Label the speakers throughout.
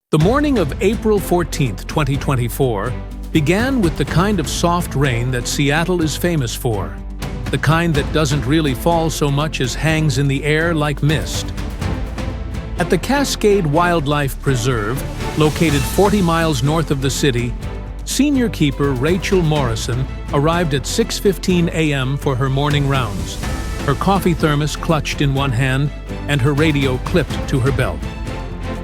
Speaker 1: The morning of April 14, 2024, began with the kind of soft rain that Seattle is famous for. The kind that doesn't really fall so much as hangs in the air like mist. At the Cascade Wildlife Preserve, located 40 miles north of the city, senior keeper Rachel Morrison arrived at 6:15 a.m. for her morning rounds, her coffee thermos clutched in one hand and her radio clipped to her belt.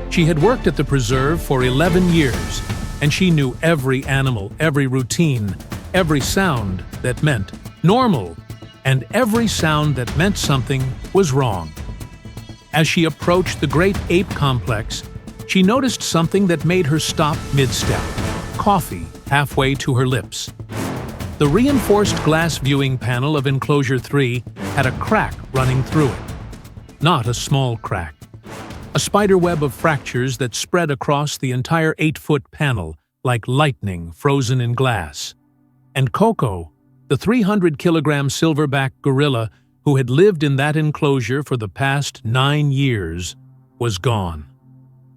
Speaker 1: She had worked at the preserve for 11 years, and she knew every animal, every routine, every sound that meant normal, and every sound that meant something was wrong. As she approached the Great Ape Complex, she noticed something that made her stop mid-step, coffee halfway to her lips. The reinforced glass viewing panel of Enclosure 3 had a crack running through it. Not a small crack. A spiderweb of fractures that spread across the entire 8-foot panel like lightning frozen in glass. And Koko, the 300-kilogram silverback gorilla who had lived in that enclosure for the past 9 years, was gone.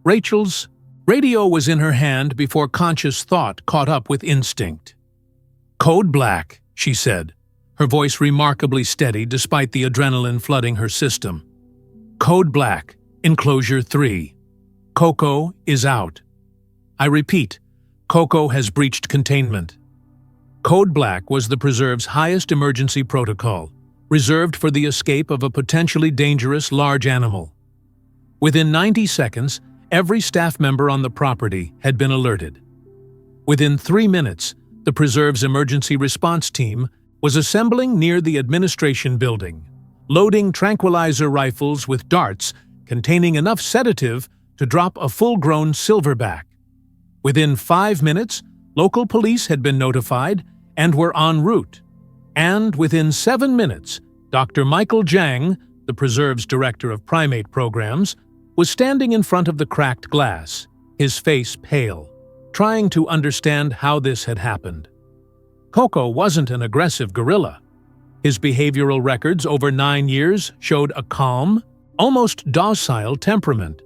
Speaker 1: Rachel's radio was in her hand before conscious thought caught up with instinct. "Code Black," she said, her voice remarkably steady despite the adrenaline flooding her system. "Code Black. Enclosure 3. Koko is out. I repeat, Koko has breached containment." Code Black was the preserve's highest emergency protocol, reserved for the escape of a potentially dangerous large animal. Within 90 seconds, every staff member on the property had been alerted. Within 3 minutes, the preserve's emergency response team was assembling near the administration building, loading tranquilizer rifles with darts containing enough sedative to drop a full-grown silverback. Within 5 minutes, local police had been notified and were en route. And within 7 minutes, Dr. Michael Jang, the preserve's director of primate programs, was standing in front of the cracked glass, his face pale, trying to understand how this had happened. Koko wasn't an aggressive gorilla. His behavioral records over 9 years showed a calm, almost docile temperament.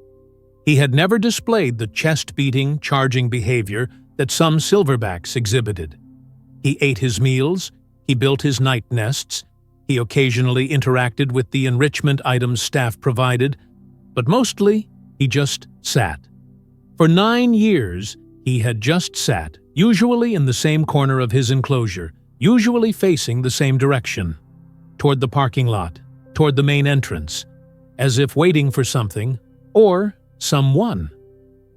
Speaker 1: He had never displayed the chest-beating, charging behavior that some silverbacks exhibited. He ate his meals, he built his night nests, he occasionally interacted with the enrichment items staff provided, but mostly he just sat. For 9 years, he had just sat, usually in the same corner of his enclosure, usually facing the same direction, toward the parking lot, toward the main entrance, as if waiting for something, or someone.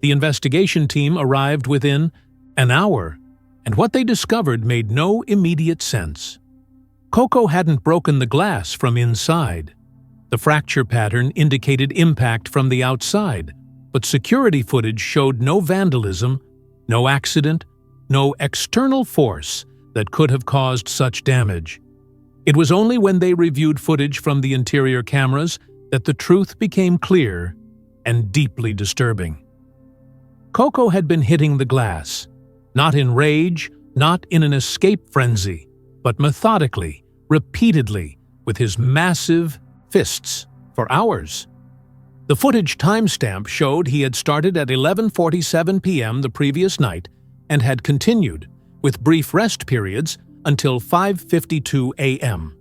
Speaker 1: The investigation team arrived within an hour, and what they discovered made no immediate sense. Koko hadn't broken the glass from inside. The fracture pattern indicated impact from the outside, but security footage showed no vandalism, no accident, no external force that could have caused such damage. It was only when they reviewed footage from the interior cameras that the truth became clear and deeply disturbing. Koko had been hitting the glass, not in rage, not in an escape frenzy, but methodically, repeatedly, with his massive fists, for hours. The footage timestamp showed he had started at 11:47 p.m. the previous night and had continued, with brief rest periods, until 5:52 a.m.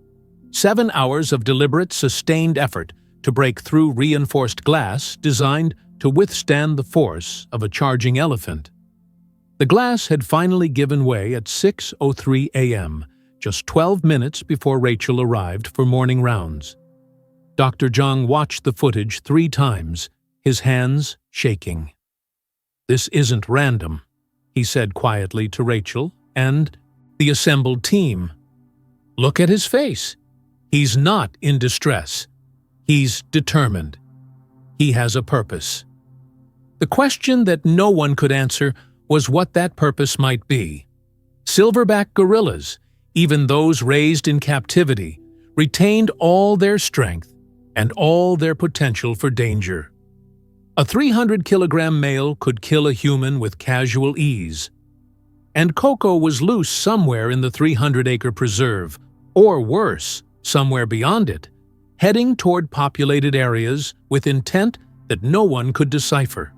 Speaker 1: 7 hours of deliberate, sustained effort to break through reinforced glass designed to withstand the force of a charging elephant. The glass had finally given way at 6:03 a.m., just 12 minutes before Rachel arrived for morning rounds. Dr. Jung watched the footage 3 times, his hands shaking. "This isn't random," he said quietly to Rachel and the assembled team. "Look at his face. He's not in distress. He's determined. He has a purpose." The question that no one could answer was what that purpose might be. Silverback gorillas, even those raised in captivity, retained all their strength and all their potential for danger. A 300-kilogram male could kill a human with casual ease. And Koko was loose somewhere in the 300-acre preserve, or worse, somewhere beyond it, heading toward populated areas with intent that no one could decipher.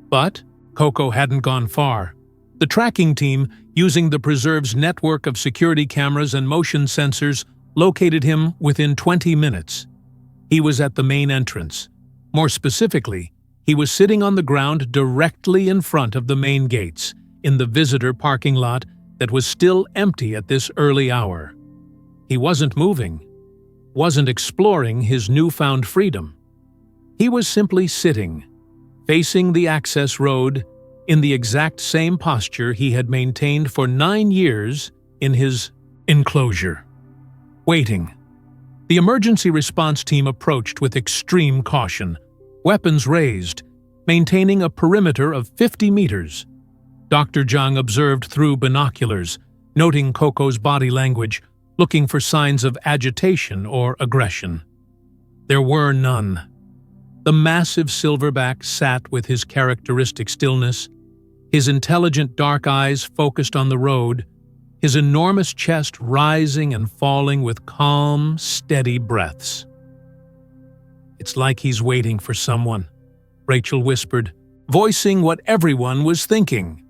Speaker 1: But Koko hadn't gone far. The tracking team, using the preserve's network of security cameras and motion sensors, located him within 20 minutes. He was at the main entrance. More specifically, he was sitting on the ground directly in front of the main gates, in the visitor parking lot that was still empty at this early hour. He wasn't moving, wasn't exploring his newfound freedom. He was simply sitting, facing the access road, in the exact same posture he had maintained for 9 years in his enclosure. Waiting. The emergency response team approached with extreme caution, weapons raised, maintaining a perimeter of 50 meters. Dr. Zhang observed through binoculars, noting Koko's body language, looking for signs of agitation or aggression. There were none. The massive Silverback sat with his characteristic stillness, his intelligent dark eyes focused on the road, his enormous chest rising and falling with calm, steady breaths. "It's like he's waiting for someone," Rachel whispered, voicing what everyone was thinking.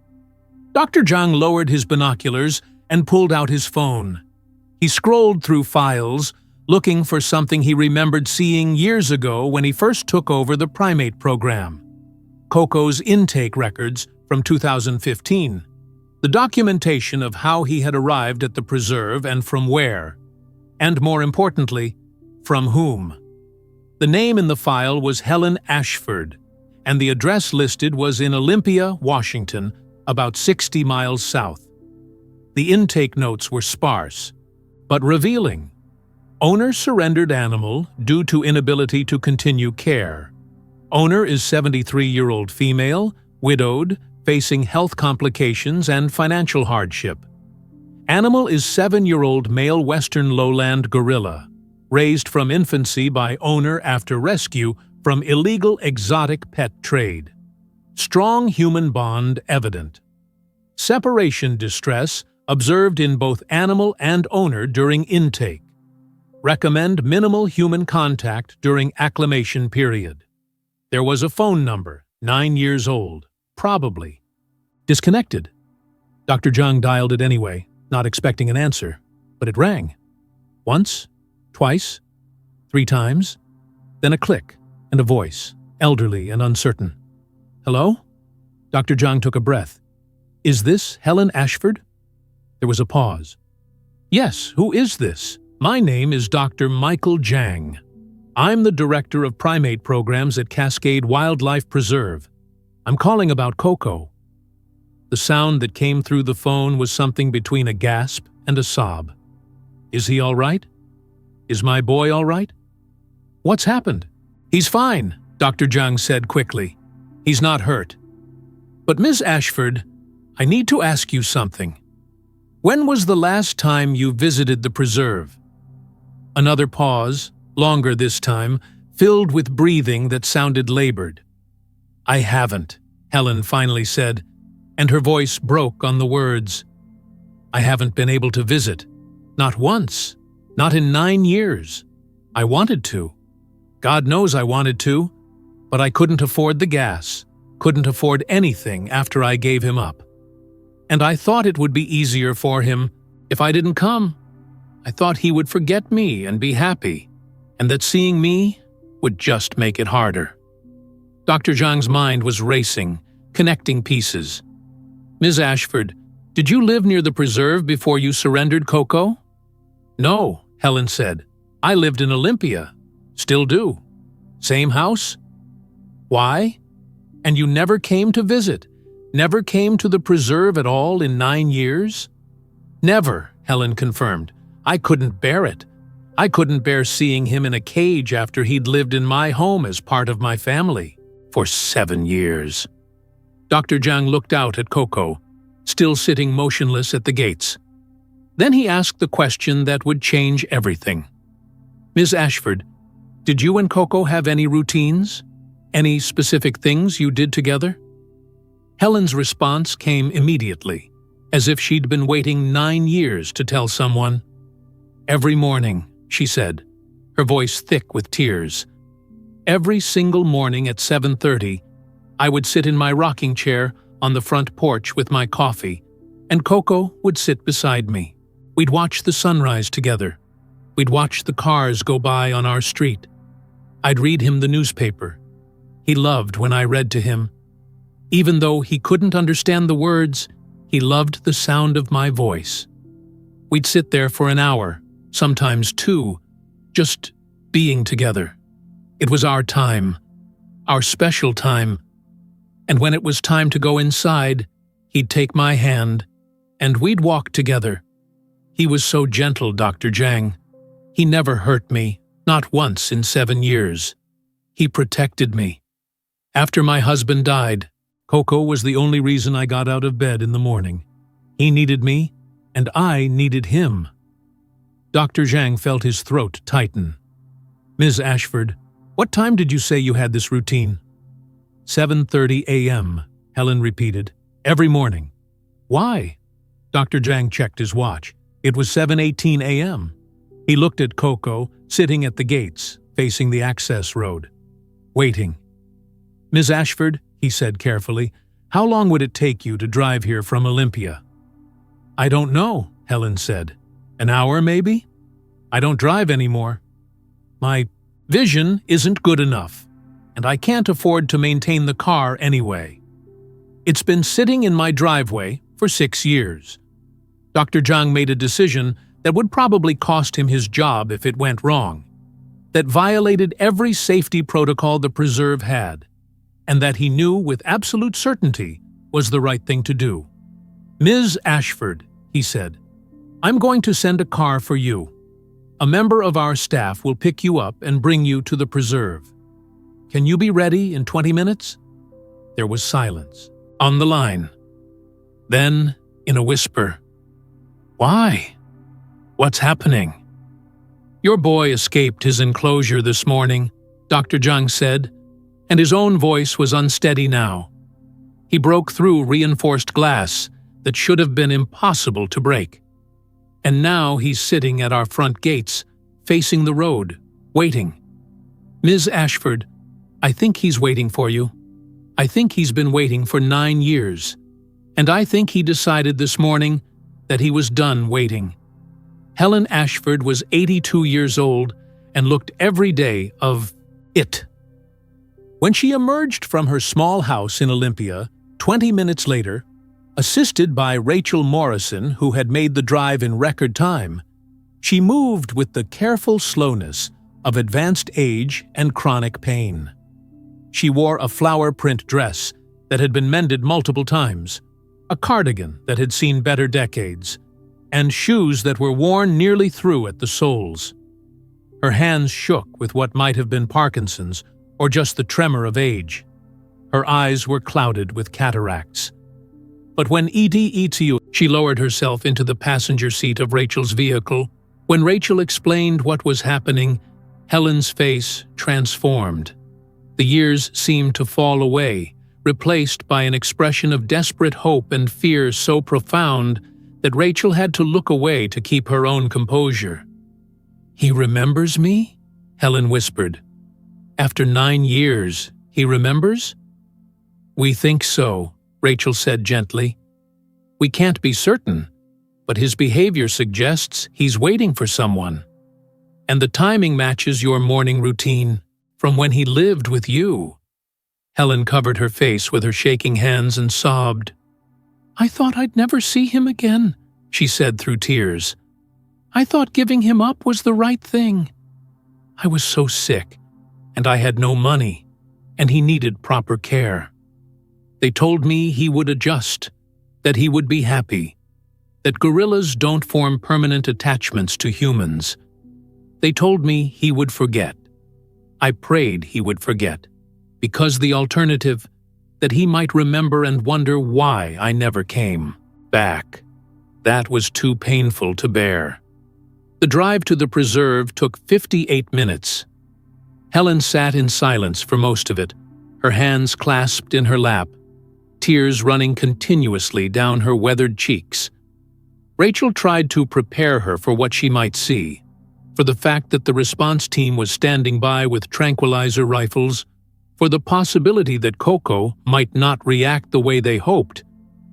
Speaker 1: Dr. Zhang lowered his binoculars and pulled out his phone. He scrolled through files, looking for something he remembered seeing years ago when he first took over the primate program. Koko's intake records from 2015. The documentation of how he had arrived at the preserve and from where. And more importantly, from whom. The name in the file was Helen Ashford, and the address listed was in Olympia, Washington, about 60 miles south. The intake notes were sparse, but revealing. Owner surrendered animal due to inability to continue care. Owner is 73-year-old female, widowed, facing health complications and financial hardship. Animal is 7-year-old male western lowland gorilla, raised from infancy by owner after rescue from illegal exotic pet trade. Strong human bond evident. Separation distress observed in both animal and owner during intake. Recommend minimal human contact during acclimation period. There was a phone number, 9 years old, probably. Disconnected. Dr. Zhang dialed it anyway, not expecting an answer, but it rang. Once, twice, 3 times, then a click and a voice, elderly and uncertain. "Hello?" Dr. Zhang took a breath. "Is this Helen Ashford?" There was a pause. "Yes, who is this? My name is Dr. Michael Zhang. I'm the director of primate programs at Cascade Wildlife Preserve. I'm calling about Koko." The sound that came through the phone was something between a gasp and a sob. "Is he all right? Is my boy all right? What's happened?" "He's fine," Dr. Zhang said quickly. "He's not hurt. But Ms. Ashford, I need to ask you something. When was the last time you visited the preserve?" Another pause, longer this time, filled with breathing that sounded labored. "I haven't," Helen finally said, and her voice broke on the words. "I haven't been able to visit. Not once. Not in 9 years. I wanted to. God knows I wanted to, but I couldn't afford the gas, couldn't afford anything after I gave him up. And I thought it would be easier for him if I didn't come. I thought he would forget me and be happy, and that seeing me would just make it harder." Dr. Zhang's mind was racing, connecting pieces. "Ms. Ashford, did you live near the preserve before you surrendered Koko?" "No," Helen said. "I lived in Olympia. Still do. Same house?" "Why? And you never came to visit? Never came to the preserve at all in 9 years?" "Never," Helen confirmed. "I couldn't bear it. I couldn't bear seeing him in a cage after he'd lived in my home as part of my family for 7 years." Dr. Zhang looked out at Koko, still sitting motionless at the gates. Then he asked the question that would change everything. "Ms. Ashford, did you and Koko have any routines? Any specific things you did together?" Helen's response came immediately, as if she'd been waiting 9 years to tell someone. "Every morning," she said, her voice thick with tears. "Every single morning at 7:30, I would sit in my rocking chair on the front porch with my coffee, and Koko would sit beside me. We'd watch the sunrise together. We'd watch the cars go by on our street. I'd read him the newspaper. He loved when I read to him. Even though he couldn't understand the words, he loved the sound of my voice. We'd sit there for an hour, sometimes 2, just being together. It was our time, our special time. And when it was time to go inside, he'd take my hand, and we'd walk together. He was so gentle, Dr. Zhang. He never hurt me, not once in 7 years. He protected me. After my husband died, Koko was the only reason I got out of bed in the morning. He needed me, and I needed him. Dr. Zhang felt his throat tighten. Ms. Ashford, what time did you say you had this routine? 7:30 a.m., Helen repeated. Every morning. Why? Dr. Zhang checked his watch. It was 7:18 a.m. He looked at Koko, sitting at the gates, facing the access road. Waiting. Ms. Ashford, he said carefully, how long would it take you to drive here from Olympia? I don't know, Helen said. An hour, maybe? I don't drive anymore. My vision isn't good enough, and I can't afford to maintain the car anyway. It's been sitting in my driveway for 6 years. Dr. Zhang made a decision that would probably cost him his job if it went wrong, that violated every safety protocol the preserve had, and that he knew with absolute certainty was the right thing to do. Ms. Ashford, he said, I'm going to send a car for you. A member of our staff will pick you up and bring you to the preserve. Can you be ready in 20 minutes? There was silence. On the line. Then, in a whisper, Why? What's happening? Your boy escaped his enclosure this morning, Dr. Zhang said, and his own voice was unsteady now. He broke through reinforced glass that should have been impossible to break. And now he's sitting at our front gates, facing the road, waiting. Ms. Ashford, I think he's waiting for you. I think he's been waiting for 9 years. And I think he decided this morning that he was done waiting. Helen Ashford was 82 years old and looked every day of it. When she emerged from her small house in Olympia, 20 minutes later, assisted by Rachel Morrison, who had made the drive in record time, she moved with the careful slowness of advanced age and chronic pain. She wore a flower print dress that had been mended multiple times, a cardigan that had seen better decades, and shoes that were worn nearly through at the soles. Her hands shook with what might have been Parkinson's or just the tremor of age. Her eyes were clouded with cataracts. But when she lowered herself into the passenger seat of Rachel's vehicle. When Rachel explained what was happening, Helen's face transformed. The years seemed to fall away, replaced by an expression of desperate hope and fear so profound that Rachel had to look away to keep her own composure. He remembers me? Helen whispered. After 9 years, he remembers? We think so, Rachel said gently. We can't be certain, but his behavior suggests he's waiting for someone. And the timing matches your morning routine from when he lived with you. Helen covered her face with her shaking hands and sobbed. I thought I'd never see him again, she said through tears. I thought giving him up was the right thing. I was so sick, and I had no money, and he needed proper care. They told me he would adjust, that he would be happy, that gorillas don't form permanent attachments to humans. They told me he would forget. I prayed he would forget, because the alternative, that he might remember and wonder why I never came back. That was too painful to bear. The drive to the preserve took 58 minutes. Helen sat in silence for most of it, her hands clasped in her lap, tears running continuously down her weathered cheeks. Rachel tried to prepare her for what she might see, for the fact that the response team was standing by with tranquilizer rifles, for the possibility that Koko might not react the way they hoped,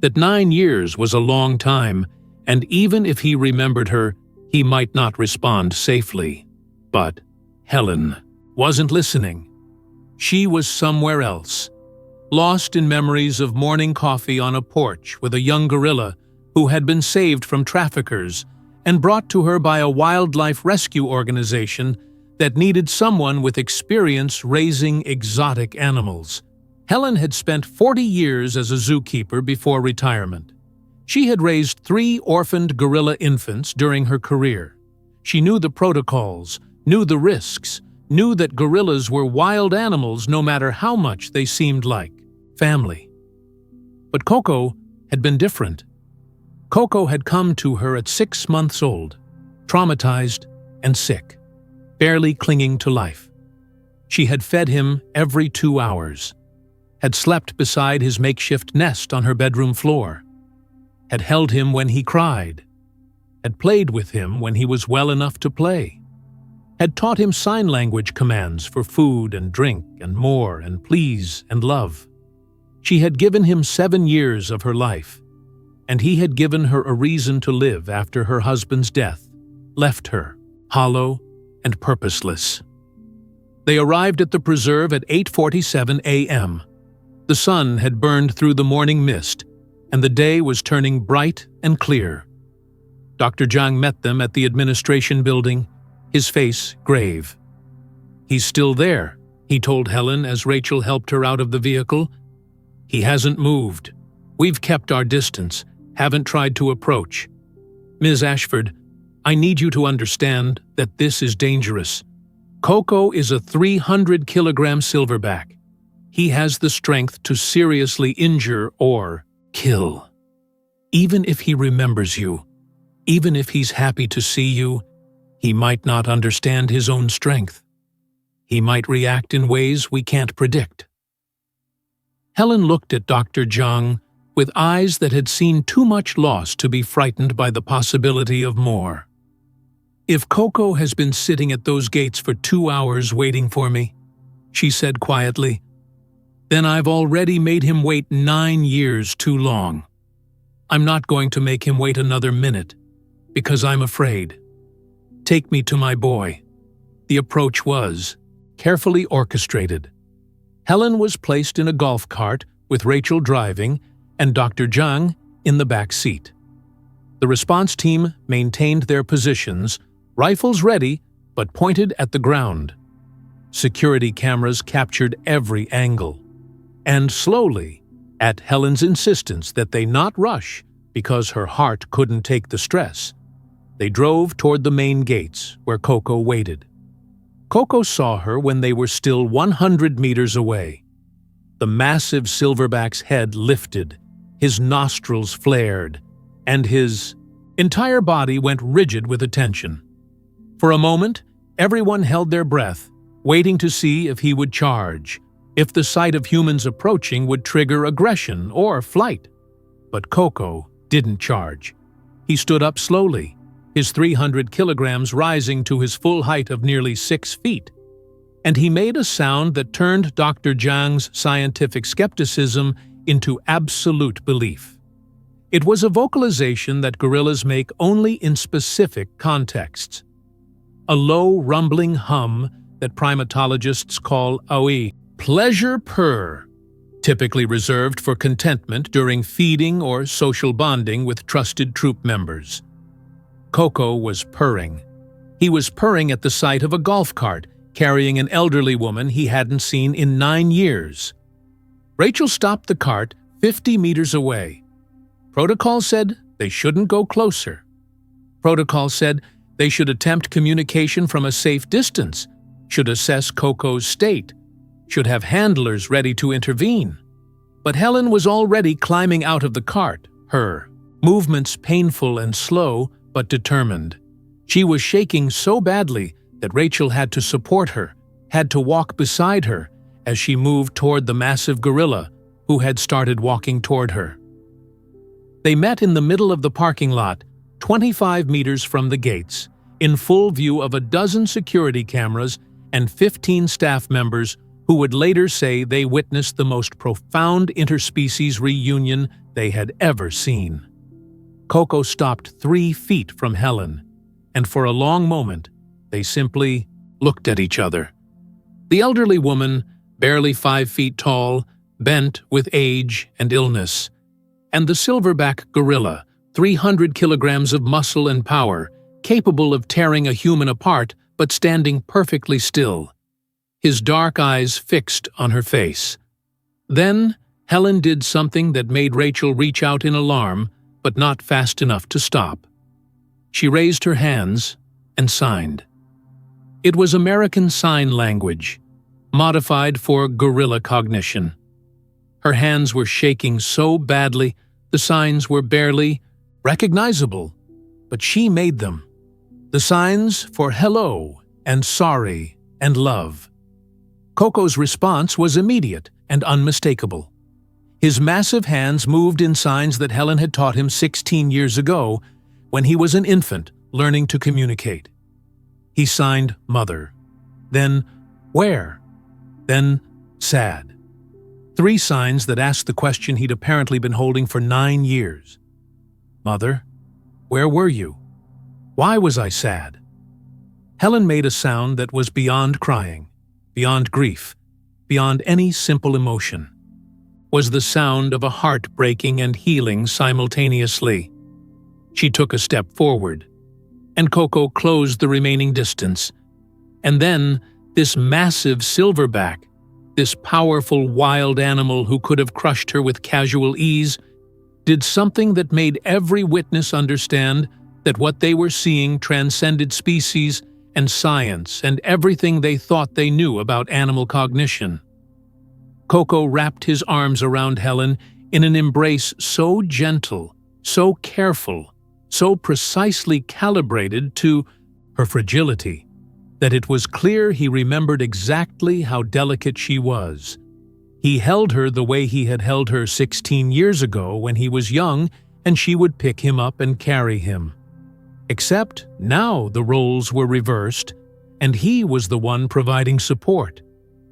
Speaker 1: that 9 years was a long time, and even if he remembered her, he might not respond safely. But Helen wasn't listening. She was somewhere else, lost in memories of morning coffee on a porch with a young gorilla who had been saved from traffickers and brought to her by a wildlife rescue organization that needed someone with experience raising exotic animals. Helen had spent 40 years as a zookeeper before retirement. She had raised 3 orphaned gorilla infants during her career. She knew the protocols, knew the risks, knew that gorillas were wild animals no matter how much they seemed like family. But Koko had been different. Koko had come to her at 6 months old, traumatized and sick, barely clinging to life. She had fed him every 2 hours, had slept beside his makeshift nest on her bedroom floor, had held him when he cried, had played with him when he was well enough to play, had taught him sign language commands for food and drink and more and please and love. She had given him 7 years of her life, and he had given her a reason to live after her husband's death left her, hollow and purposeless. They arrived at the preserve at 8:47 a.m. The sun had burned through the morning mist, and the day was turning bright and clear. Dr. Zhang met them at the administration building, his face grave. "He's still there," he told Helen as Rachel helped her out of the vehicle. "He hasn't moved. We've kept our distance, haven't tried to approach. Ms. Ashford, I need you to understand that this is dangerous. Koko is a 300-kilogram silverback. He has the strength to seriously injure or kill. Even if he remembers you, even if he's happy to see you, he might not understand his own strength. He might react in ways we can't predict." Helen looked at Dr. Zhang with eyes that had seen too much loss to be frightened by the possibility of more. "If Koko has been sitting at those gates for 2 hours waiting for me," she said quietly, "then I've already made him wait 9 years too long. I'm not going to make him wait another minute, because I'm afraid. Take me to my boy." The approach was carefully orchestrated. Helen was placed in a golf cart with Rachel driving and Dr. Zhang in the back seat. The response team maintained their positions, rifles ready but pointed at the ground. Security cameras captured every angle. And slowly, at Helen's insistence that they not rush because her heart couldn't take the stress, they drove toward the main gates where Koko waited. Koko saw her when they were still 100 meters away. The massive silverback's head lifted, his nostrils flared, and his entire body went rigid with attention. For a moment, everyone held their breath, waiting to see if he would charge, if the sight of humans approaching would trigger aggression or flight. But Koko didn't charge. He stood up slowly, his 300 kilograms rising to his full height of nearly 6 feet. And he made a sound that turned Dr. Zhang's scientific skepticism into absolute belief. It was a vocalization that gorillas make only in specific contexts. A low, rumbling hum that primatologists call aoi, pleasure purr, typically reserved for contentment during feeding or social bonding with trusted troop members. Koko was purring. He was purring at the sight of a golf cart carrying an elderly woman he hadn't seen in 9 years. Rachel stopped the cart 50 meters away. Protocol said they shouldn't go closer. Protocol said they should attempt communication from a safe distance, should assess Koko's state, should have handlers ready to intervene. But Helen was already climbing out of the cart, her movements painful and slow but determined. She was shaking so badly that Rachel had to support her, had to walk beside her as she moved toward the massive gorilla who had started walking toward her. They met in the middle of the parking lot, 25 meters from the gates, in full view of a dozen security cameras and 15 staff members who would later say they witnessed the most profound interspecies reunion they had ever seen. Koko stopped 3 feet from Helen, and for a long moment, they simply looked at each other. The elderly woman, barely 5 feet tall, bent with age and illness, and the silverback gorilla, 300 kilograms of muscle and power, capable of tearing a human apart but standing perfectly still, his dark eyes fixed on her face. Then Helen did something that made Rachel reach out in alarm, but not fast enough to stop. She raised her hands and signed. It was American Sign Language, modified for gorilla cognition. Her hands were shaking so badly the signs were barely recognizable, but she made them. The signs for hello and sorry and love. Koko's response was immediate and unmistakable. His massive hands moved in signs that Helen had taught him 16 years ago when he was an infant learning to communicate. He signed mother, then where, then sad. 3 signs that asked the question he'd apparently been holding for 9 years. Mother, where were you? Why was I sad? Helen made a sound that was beyond crying, beyond grief, beyond any simple emotion. Was the sound of a heart breaking and healing simultaneously. She took a step forward, and Koko closed the remaining distance. And then this massive silverback, this powerful wild animal who could have crushed her with casual ease, did something that made every witness understand that what they were seeing transcended species and science and everything they thought they knew about animal cognition. Koko wrapped his arms around Helen in an embrace so gentle, so careful, so precisely calibrated to her fragility, that it was clear he remembered exactly how delicate she was. He held her the way he had held her 16 years ago when he was young and she would pick him up and carry him. Except now the roles were reversed, and he was the one providing support,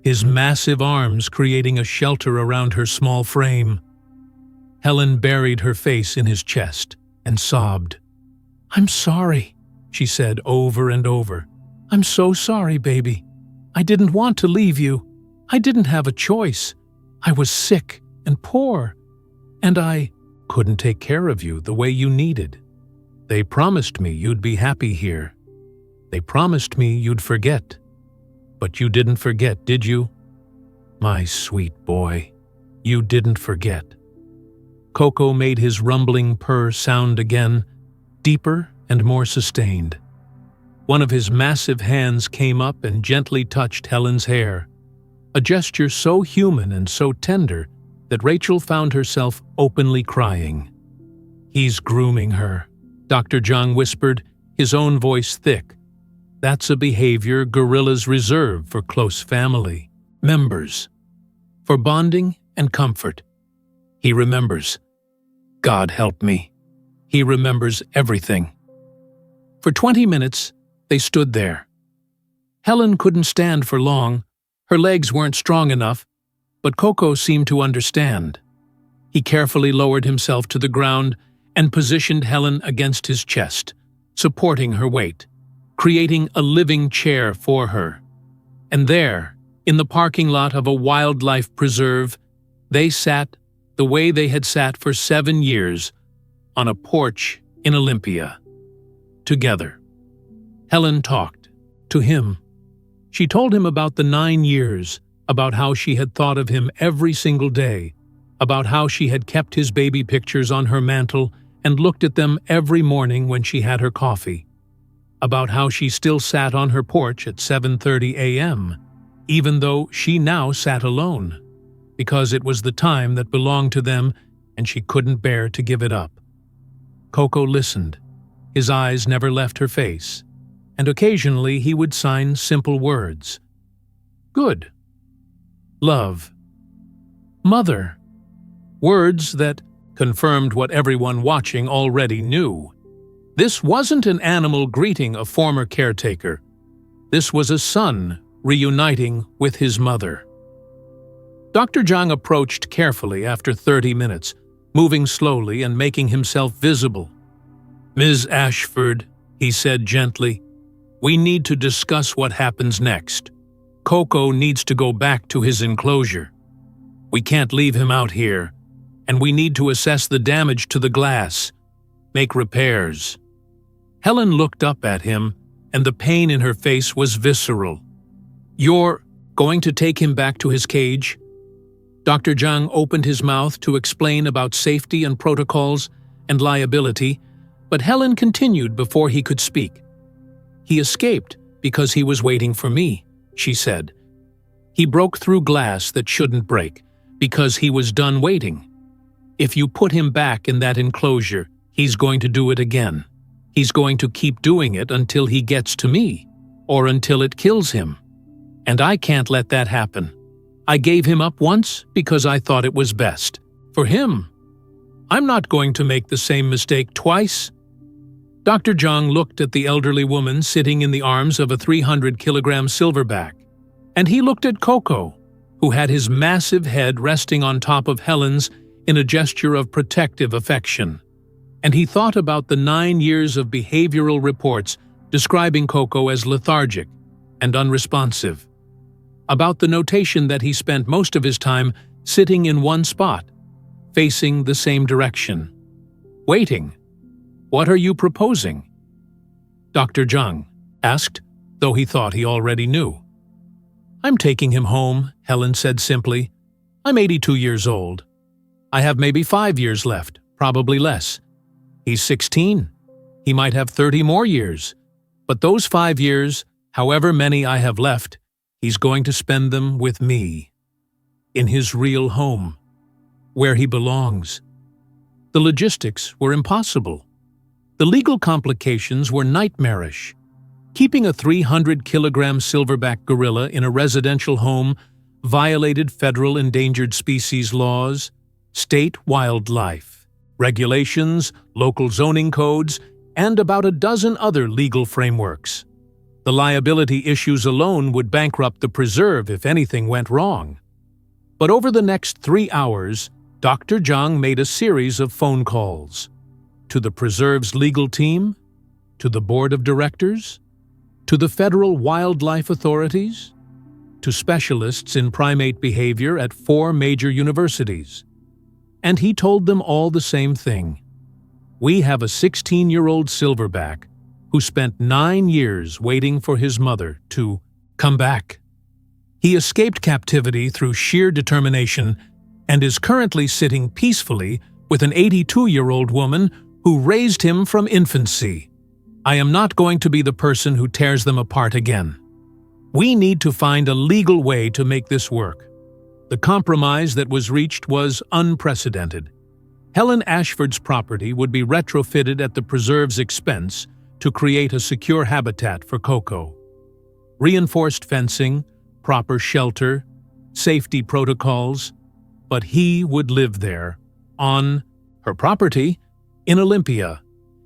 Speaker 1: his massive arms creating a shelter around her small frame. Helen buried her face in his chest and sobbed. "I'm sorry," she said over and over. "I'm so sorry, baby. I didn't want to leave you. I didn't have a choice. I was sick and poor, and I couldn't take care of you the way you needed. They promised me you'd be happy here. They promised me you'd forget. But you didn't forget, did you? My sweet boy, you didn't forget." Koko made his rumbling purr sound again, deeper and more sustained. One of his massive hands came up and gently touched Helen's hair, a gesture so human and so tender that Rachel found herself openly crying. "He's grooming her," Dr. Zhang whispered, his own voice thick. "That's a behavior gorillas reserve for close family members, for bonding and comfort. He remembers. God help me. He remembers everything." For 20 minutes, they stood there. Helen couldn't stand for long. Her legs weren't strong enough, but Koko seemed to understand. He carefully lowered himself to the ground and positioned Helen against his chest, supporting her weight, creating a living chair for her. And there, in the parking lot of a wildlife preserve, they sat the way they had sat for 7 years, on a porch in Olympia. Together. Helen talked to him. She told him about the 9 years, about how she had thought of him every single day, about how she had kept his baby pictures on her mantle and looked at them every morning when she had her coffee, about how she still sat on her porch at 7:30 a.m., even though she now sat alone, because it was the time that belonged to them and she couldn't bear to give it up. Koko listened. His eyes never left her face, and occasionally he would sign simple words. Good. Love. Mother. Words that confirmed what everyone watching already knew. This wasn't an animal greeting a former caretaker. This was a son reuniting with his mother. Dr. Zhang approached carefully after 30 minutes, moving slowly and making himself visible. "Ms. Ashford," he said gently, "we need to discuss what happens next. Koko needs to go back to his enclosure. We can't leave him out here, and we need to assess the damage to the glass, make repairs." Helen looked up at him, and the pain in her face was visceral. "You're going to take him back to his cage?" Dr. Zhang opened his mouth to explain about safety and protocols and liability, but Helen continued before he could speak. "He escaped because he was waiting for me," she said. "He broke through glass that shouldn't break because he was done waiting. If you put him back in that enclosure, he's going to do it again. He's going to keep doing it until he gets to me, or until it kills him. And I can't let that happen. I gave him up once because I thought it was best. For him. I'm not going to make the same mistake twice." Dr. Zhang looked at the elderly woman sitting in the arms of a 300-kilogram silverback, and he looked at Koko, who had his massive head resting on top of Helen's in a gesture of protective affection. And he thought about the 9 years of behavioral reports describing Koko as lethargic and unresponsive, about the notation that he spent most of his time sitting in one spot, facing the same direction. Waiting. "What are you proposing?" Dr. Zhang asked, though he thought he already knew. "I'm taking him home," Helen said simply. "I'm 82 years old. I have maybe 5 years left, probably less. He's 16. He might have 30 more years. But those 5 years, however many I have left, he's going to spend them with me. In his real home. Where he belongs." The logistics were impossible. The legal complications were nightmarish. Keeping a 300-kilogram silverback gorilla in a residential home violated federal endangered species laws, state wildlife regulations, local zoning codes, and about a dozen other legal frameworks. The liability issues alone would bankrupt the preserve if anything went wrong. But over the next 3 hours, Dr. Zhang made a series of phone calls. To the preserve's legal team, to the board of directors, to the federal wildlife authorities, to specialists in primate behavior at 4 major universities. And he told them all the same thing. "We have a 16-year-old silverback who spent 9 years waiting for his mother to come back. He escaped captivity through sheer determination and is currently sitting peacefully with an 82-year-old woman who raised him from infancy. I am not going to be the person who tears them apart again. We need to find a legal way to make this work." The compromise that was reached was unprecedented. Helen Ashford's property would be retrofitted at the preserve's expense to create a secure habitat for Koko. Reinforced fencing, proper shelter, safety protocols, but he would live there, on her property, in Olympia.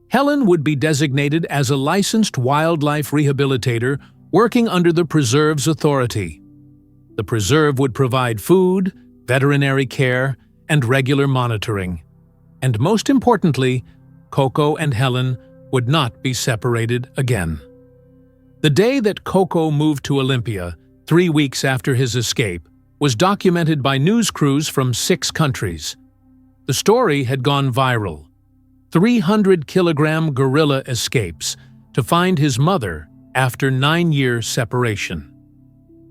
Speaker 1: Helen would be designated as a licensed wildlife rehabilitator working under the preserve's authority. The preserve would provide food, veterinary care, and regular monitoring. And most importantly, Koko and Helen would not be separated again. The day that Koko moved to Olympia, 3 weeks after his escape, was documented by news crews from 6 countries. The story had gone viral. 300-kilogram gorilla escapes to find his mother after 9-year separation.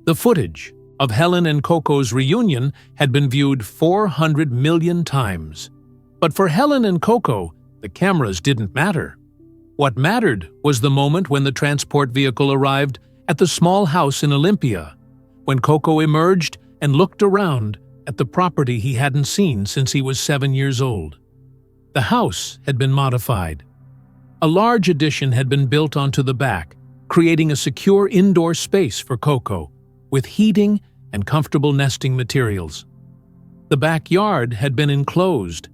Speaker 1: The footage of Helen and Koko's reunion had been viewed 400 million times. But for Helen and Koko, the cameras didn't matter. What mattered was the moment when the transport vehicle arrived at the small house in Olympia, when Koko emerged and looked around at the property he hadn't seen since he was 7 years old. The house had been modified. A large addition had been built onto the back, creating a secure indoor space for Koko, with heating and comfortable nesting materials. The backyard had been enclosed,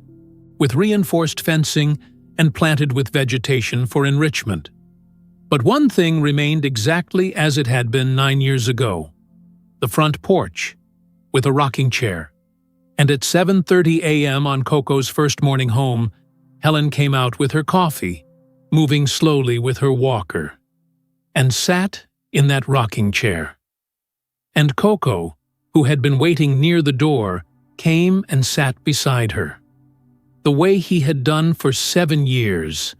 Speaker 1: with reinforced fencing and planted with vegetation for enrichment. But one thing remained exactly as it had been 9 years ago: the front porch. with a rocking chair. And at 7:30 a.m. on Koko's first morning home, Helen came out with her coffee, moving slowly with her walker, and sat in that rocking chair. And Koko, who had been waiting near the door, came and sat beside her. The way he had done for 7 years.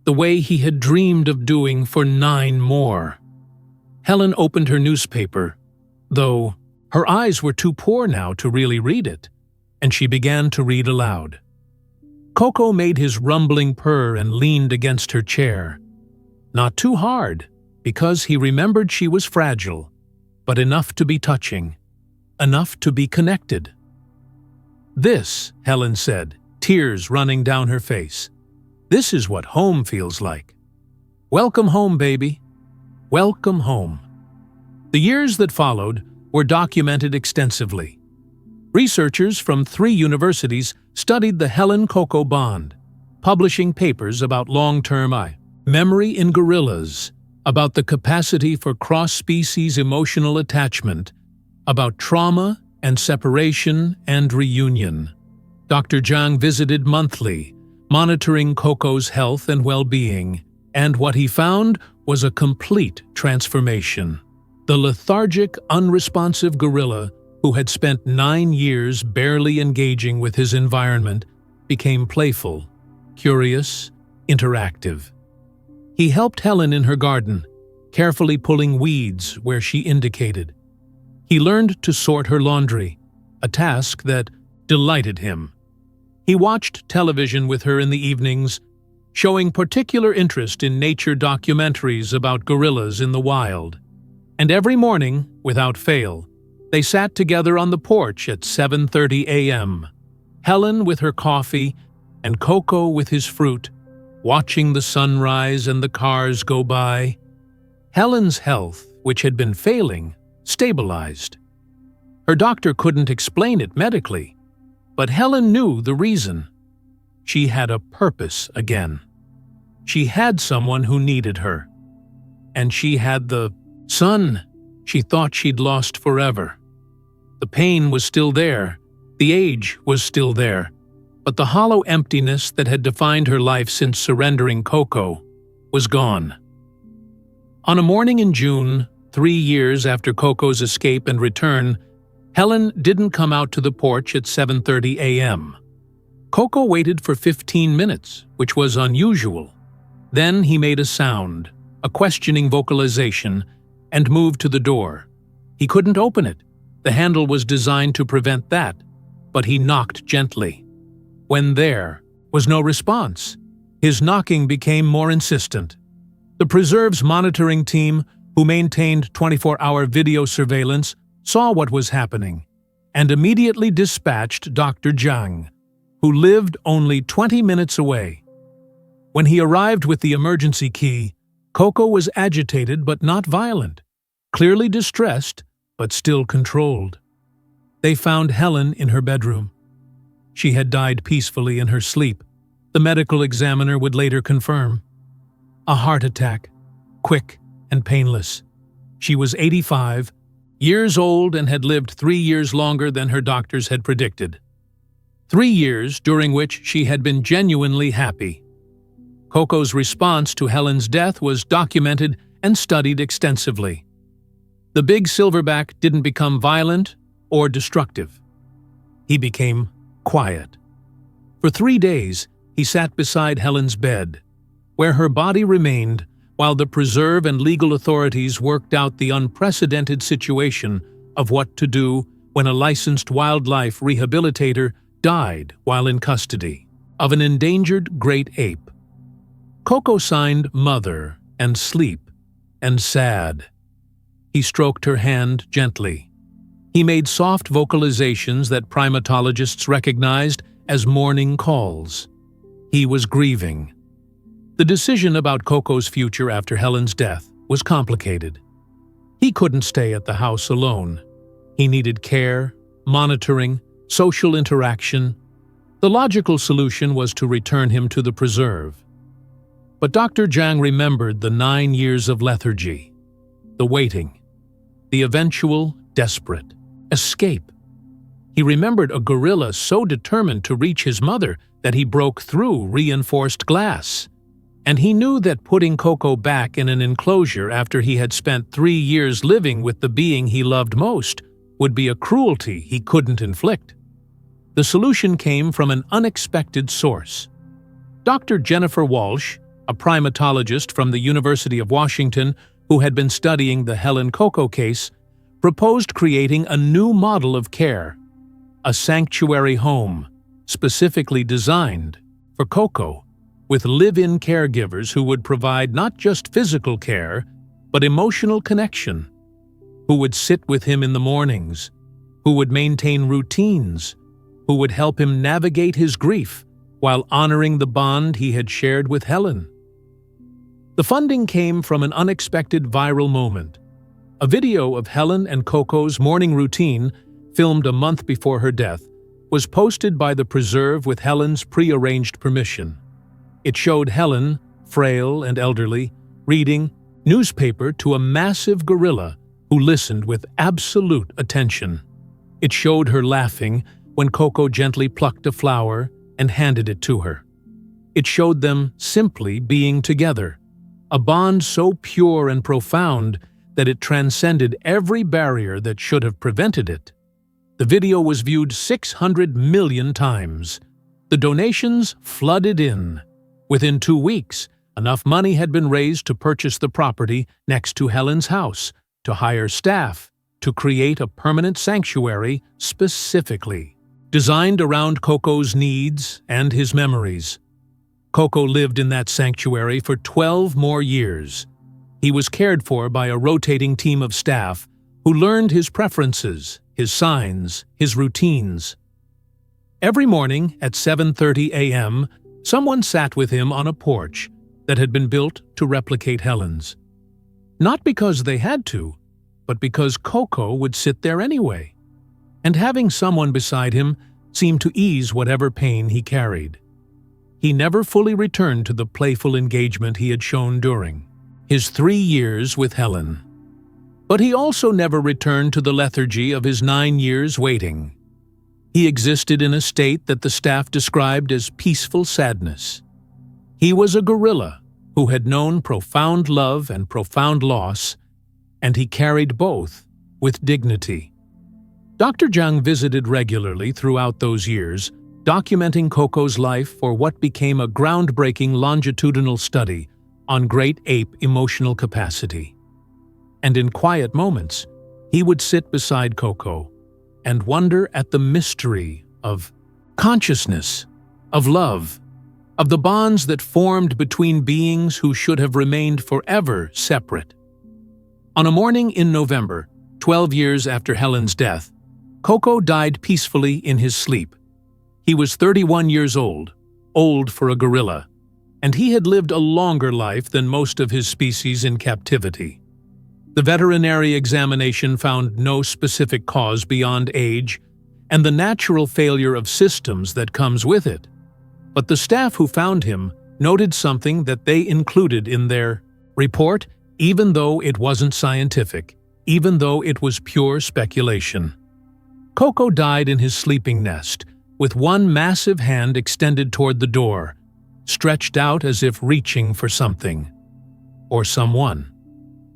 Speaker 1: The way he had dreamed of doing for 9 more. Helen opened her newspaper, though her eyes were too poor now to really read it, and she began to read aloud. Koko made his rumbling purr and leaned against her chair. Not too hard, because he remembered she was fragile, but enough to be touching, enough to be connected. "This," Helen said, tears running down her face. "This is what home feels like. Welcome home, baby. Welcome home." The years that followed were documented extensively. Researchers from 3 universities studied the Helen-Koko bond, publishing papers about long-term memory in gorillas, about the capacity for cross-species emotional attachment, about trauma and separation and reunion. Dr. Zhang visited monthly, monitoring Koko's health and well-being, and what he found was a complete transformation. The lethargic, unresponsive gorilla, who had spent 9 years barely engaging with his environment, became playful, curious, interactive. He helped Helen in her garden, carefully pulling weeds where she indicated. He learned to sort her laundry, a task that delighted him. He watched television with her in the evenings, showing particular interest in nature documentaries about gorillas in the wild. And every morning, without fail, they sat together on the porch at 7:30 a.m., Helen with her coffee and Koko with his fruit, watching the sunrise and the cars go by. Helen's health, which had been failing, stabilized. Her doctor couldn't explain it medically, but Helen knew the reason. She had a purpose again. She had someone who needed her. And she had the son she thought she'd lost forever. The pain was still there, the age was still there, but the hollow emptiness that had defined her life since surrendering Koko was gone. On a morning in June, 3 years after Koko's escape and return, Helen didn't come out to the porch at 7:30 a.m. Koko waited for 15 minutes, which was unusual. Then he made a sound, a questioning vocalization, and moved to the door. He couldn't open it. The handle was designed to prevent that, but he knocked gently. When there was no response, his knocking became more insistent. The preserve's monitoring team, who maintained 24-hour video surveillance, saw what was happening and immediately dispatched Dr. Zhang, who lived only 20 minutes away. When he arrived with the emergency key, Koko was agitated but not violent, clearly distressed but still controlled. They found Helen in her bedroom. She had died peacefully in her sleep, the medical examiner would later confirm. A heart attack, quick and painless. She was 85, years old and had lived 3 years longer than her doctors had predicted. 3 years during which she had been genuinely happy. Koko's response to Helen's death was documented and studied extensively. The big silverback didn't become violent or destructive. He became quiet. For 3 days, he sat beside Helen's bed, where her body remained while the preserve and legal authorities worked out the unprecedented situation of what to do when a licensed wildlife rehabilitator died while in custody of an endangered great ape. Koko signed mother and sleep and sad. He stroked her hand gently. He made soft vocalizations that primatologists recognized as mourning calls. He was grieving. The decision about Koko's future after Helen's death was complicated. He couldn't stay at the house alone. He needed care, monitoring, social interaction. The logical solution was to return him to the preserve. But Dr. Zhang remembered the 9 years of lethargy, the waiting, the eventual desperate escape. He remembered a gorilla so determined to reach his mother that he broke through reinforced glass. And he knew that putting Koko back in an enclosure after he had spent 3 years living with the being he loved most would be a cruelty he couldn't inflict. The solution came from an unexpected source. Dr. Jennifer Walsh, a primatologist from the University of Washington who had been studying the Helen Koko case, proposed creating a new model of care, a sanctuary home, specifically designed for Koko, with live-in caregivers who would provide not just physical care, but emotional connection, who would sit with him in the mornings, who would maintain routines, who would help him navigate his grief while honoring the bond he had shared with Helen. The funding came from an unexpected viral moment. A video of Helen and Koko's morning routine, filmed a month before her death, was posted by the preserve with Helen's pre-arranged permission. It showed Helen, frail and elderly, reading newspaper to a massive gorilla who listened with absolute attention. It showed her laughing when Koko gently plucked a flower and handed it to her. It showed them simply being together, a bond so pure and profound that it transcended every barrier that should have prevented it. The video was viewed 600 million times. The donations flooded in. Within 2 weeks, enough money had been raised to purchase the property next to Helen's house, to hire staff, to create a permanent sanctuary specifically designed around Koko's needs and his memories. Koko lived in that sanctuary for 12 more years. He was cared for by a rotating team of staff who learned his preferences, his signs, his routines. Every morning at 7:30 a.m., someone sat with him on a porch that had been built to replicate Helen's. Not because they had to, but because Koko would sit there anyway. And having someone beside him seemed to ease whatever pain he carried. He never fully returned to the playful engagement he had shown during his 3 years with Helen. But he also never returned to the lethargy of his 9 years waiting. He existed in a state that the staff described as peaceful sadness. He was a gorilla who had known profound love and profound loss, and he carried both with dignity. Dr. Zhang visited regularly throughout those years, documenting Koko's life for what became a groundbreaking longitudinal study on great ape emotional capacity. And in quiet moments, he would sit beside Koko and wonder at the mystery of consciousness, of love, of the bonds that formed between beings who should have remained forever separate. On a morning in November, 12 years after Helen's death, Koko died peacefully in his sleep. He was 31 years old for a gorilla, and he had lived a longer life than most of his species in captivity. The veterinary examination found no specific cause beyond age and the natural failure of systems that comes with it. But the staff who found him noted something that they included in their report, even though it wasn't scientific, even though it was pure speculation. Koko died in his sleeping nest, with one massive hand extended toward the door, stretched out as if reaching for something or someone.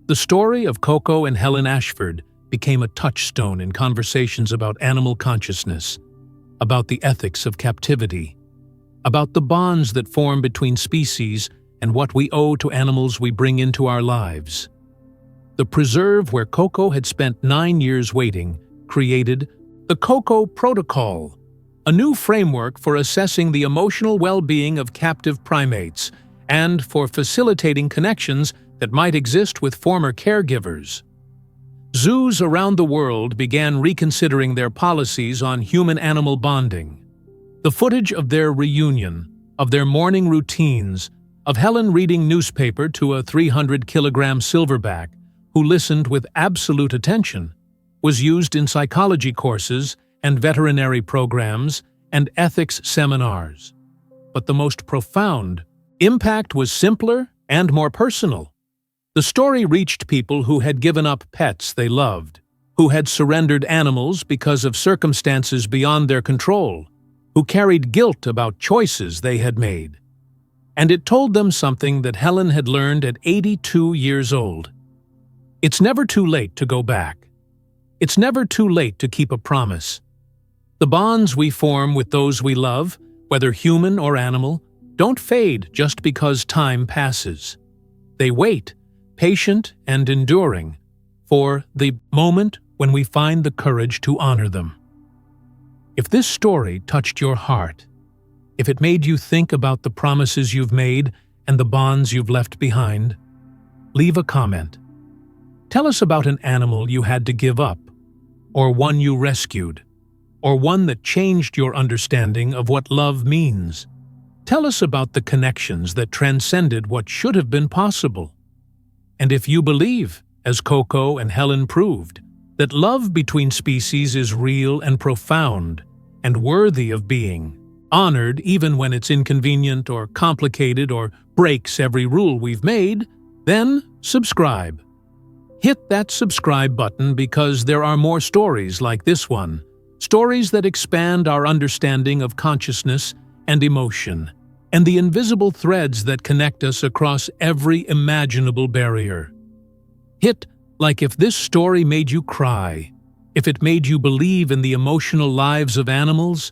Speaker 1: The story of Koko and Helen Ashford became a touchstone in conversations about animal consciousness, about the ethics of captivity, about the bonds that form between species and what we owe to animals we bring into our lives. The preserve where Koko had spent 9 years waiting created the Koko Protocol, a new framework for assessing the emotional well-being of captive primates and for facilitating connections that might exist with former caregivers. Zoos around the world began reconsidering their policies on human-animal bonding. The footage of their reunion, of their morning routines, of Helen reading newspaper to a 300-kilogram silverback who listened with absolute attention, was used in psychology courses and veterinary programs and ethics seminars. But the most profound impact was simpler and more personal. The story reached people who had given up pets they loved, who had surrendered animals because of circumstances beyond their control, who carried guilt about choices they had made. And it told them something that Helen had learned at 82 years old. It's never too late to go back. It's never too late to keep a promise. The bonds we form with those we love, whether human or animal, don't fade just because time passes. They wait, patient and enduring, for the moment when we find the courage to honor them. If this story touched your heart, if it made you think about the promises you've made and the bonds you've left behind, leave a comment. Tell us about an animal you had to give up, or one you rescued, or one that changed your understanding of what love means. Tell us about the connections that transcended what should have been possible. And if you believe, as Koko and Helen proved, that love between species is real and profound and worthy of being honored even when it's inconvenient or complicated or breaks every rule we've made, then subscribe. Hit that subscribe button because there are more stories like this one, stories that expand our understanding of consciousness and emotion, and the invisible threads that connect us across every imaginable barrier. Hit like if this story made you cry, if it made you believe in the emotional lives of animals,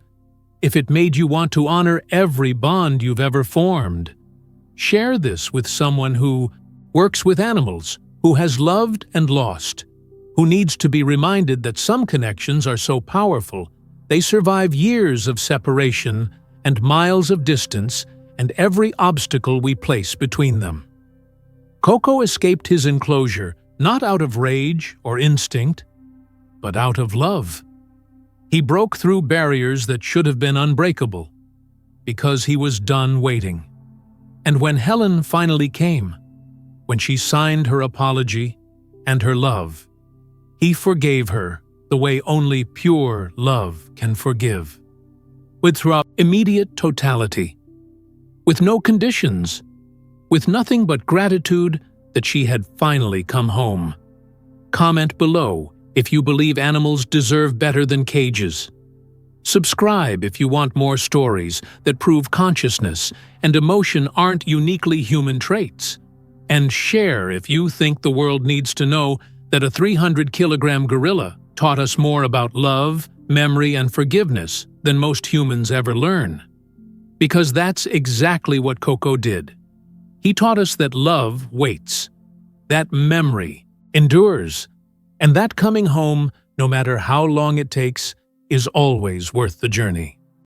Speaker 1: if it made you want to honor every bond you've ever formed. Share this with someone who works with animals, who has loved and lost, who needs to be reminded that some connections are so powerful, they survive years of separation and miles of distance and every obstacle we place between them. Koko escaped his enclosure not out of rage or instinct, but out of love. He broke through barriers that should have been unbreakable, because he was done waiting. And when Helen finally came, when she signed her apology and her love, he forgave her the way only pure love can forgive. Without immediate totality, with no conditions, with nothing but gratitude that she had finally come home. Comment below if you believe animals deserve better than cages. Subscribe if you want more stories that prove consciousness and emotion aren't uniquely human traits. And share if you think the world needs to know that a 300-kilogram gorilla taught us more about love, memory, and forgiveness than most humans ever learn. Because that's exactly what Koko did. He taught us that love waits, that memory endures, and that coming home, no matter how long it takes, is always worth the journey.